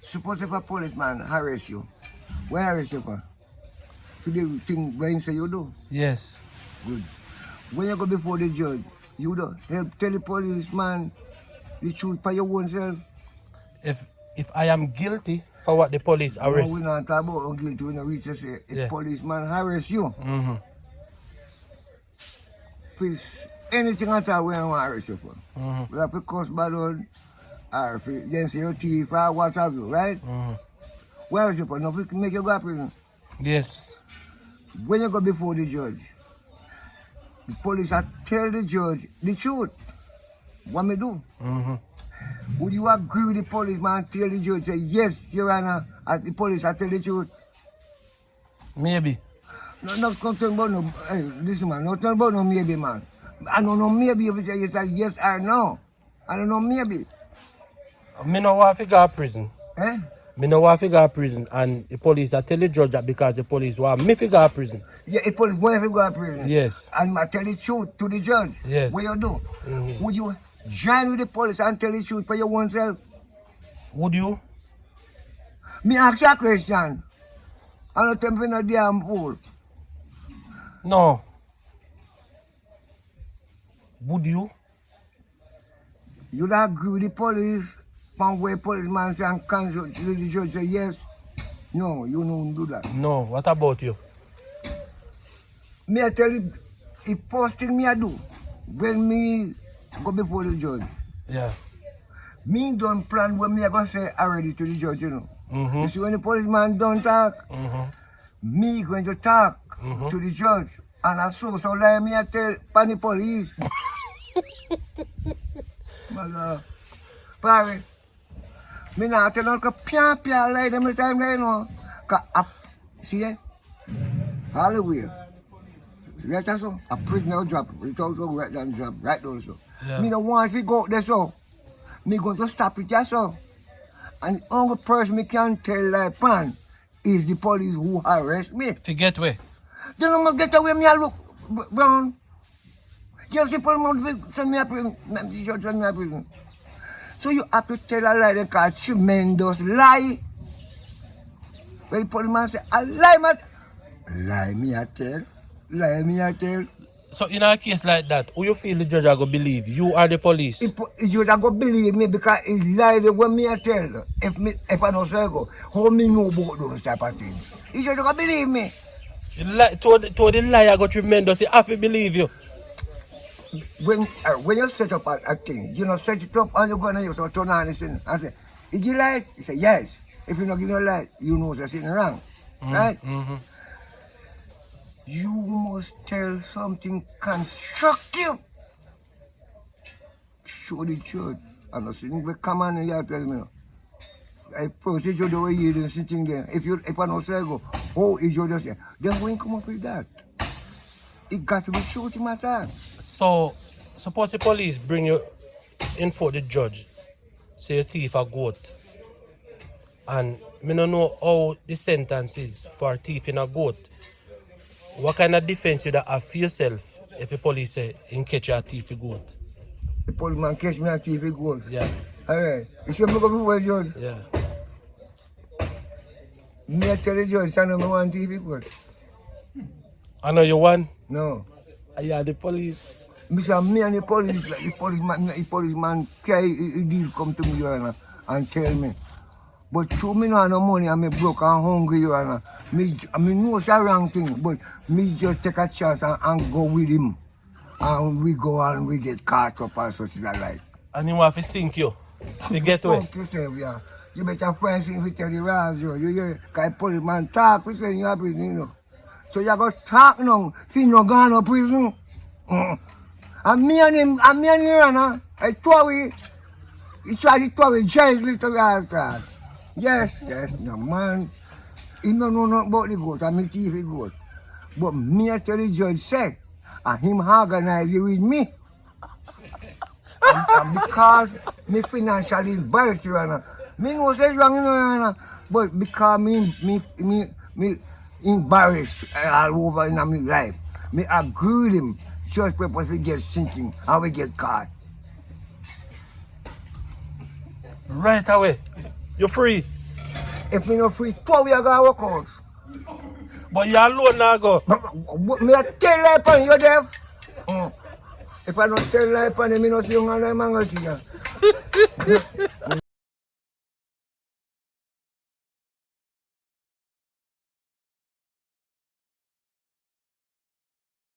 Suppose if a policeman harass you, where harass you for? To the thing when say you do? Yes. Good. When you go before the judge, you do help tell the policeman the truth by your own self. If I am guilty for what the police No, arrest. we not talk about guilty. We not reach to say if policeman harass you, please anything at all we don't want to harass you for. We have to cuss bad word, or if you then say your thief or what have you, right? Where is you for? No, we can make you go to prison. Yes. When you go before the judge, the police are tell the judge the truth. What me do? Would you agree with the policeman tell the judge say yes, Your Honor, as the police are tell the truth? Maybe. No, not talking about no. Hey, listen, man. Not talking about no maybe, man. I don't know maybe if you say yes or no. I don't know maybe. Me no want to go to prison. Eh? Me no want to go to prison, and the police are tell the judge that because the police want me to go to prison. Yeah, the police want you to go to prison. Yes. And I tell the truth to the judge. Yes. What you do? Would you join with the police and tell the truth for your own self? Would you? Me ask you a question. I don't tell me no damn fool. No. Would you? You don't agree with the police from where policeman say and counsel the judge say yes? No, you don't do that. No. What about you? Me I tell you, the first thing me I do when me go before the judge. Yeah. Me don't plan when me I go say already to the judge, you know. You see when the policeman don't talk, me going to talk to the judge. And I so like me I tell pan the police. But Barry, me not tell no pia like them the time they know. See it? Hallelujah. Yes, that's so. A prisoner drop. We talk to right down drop, right down so. Yeah. Me don't want to go out there so. Me going to stop it just so. And the only person me can tell like pan is the police who arrest me. Forget where. They don't get away me I look brown. Just the police send me a prison. The judge send me a prison. So you have to tell a lie they call tremendous lie. When the policeman say, a lie, man. Lie me I tell. Lie me I tell. So in a case like that, who you feel the judge are going to believe? You or the police? You not go believe me because he lie the way me I tell. If I don't say go, how me know about those type of things? You just not believe me. To the liar go tremendous, he have to believe you. When you set up a thing, you know, set it up and you're going to use turn on this thing and say, you give light? He say, yes. If you don't give no light, you know there's something wrong. Right? You must tell something constructive. Show the church. I'm not sitting with come on and you tell me. I procedure the way you're sitting there. If I don't say go, oh, is you just say, then we come up with that. It got to be short in my time. So, suppose the police bring you in for the judge, say you thief a goat, and me don't know how the sentence is for thieving a goat. What kind of defense you have for yourself if the police say in catch you a thief a goat? The policeman catch me a thief a goat. Yeah. Alright. You see me go before the judge? Yeah. Me I tell the judge, I know me want thief a goat. I know you want? No. Yeah, the police. Me say me and the policeman carry a deal come to me, Your Honor, and tell me. But through me no have no money and me broke and hungry, Your Honor. Me know it's a wrong thing, but me just take a chance and go with him. And we go and we get caught up and such like. And you want to sink you? To get away? Fuck yourself, yeah. You better find something to tell the rats, you hear? Because policeman talk, we say you are prison, you know. So you got to talk now, if you not gone to prison. And me and him, Your Honor, I told you, he tried to throw it gently to the altar. Yes, no man. He don't know nothing about the goat, and me thief the goat. But me I tell the judge said, and him organize it with me. and because me financially embarrassed, Your Honor, me know say it's wrong, Your Honor, but because me embarrassed all over in my life, me agree with him, just purpose we get sinking and we get caught. Right away. You're free. If me no free, 12 years I work out. But you alone now go. But me a tell lie upon you, Dev. If I don't tell lie upon him, me no see young and I'm angry to you.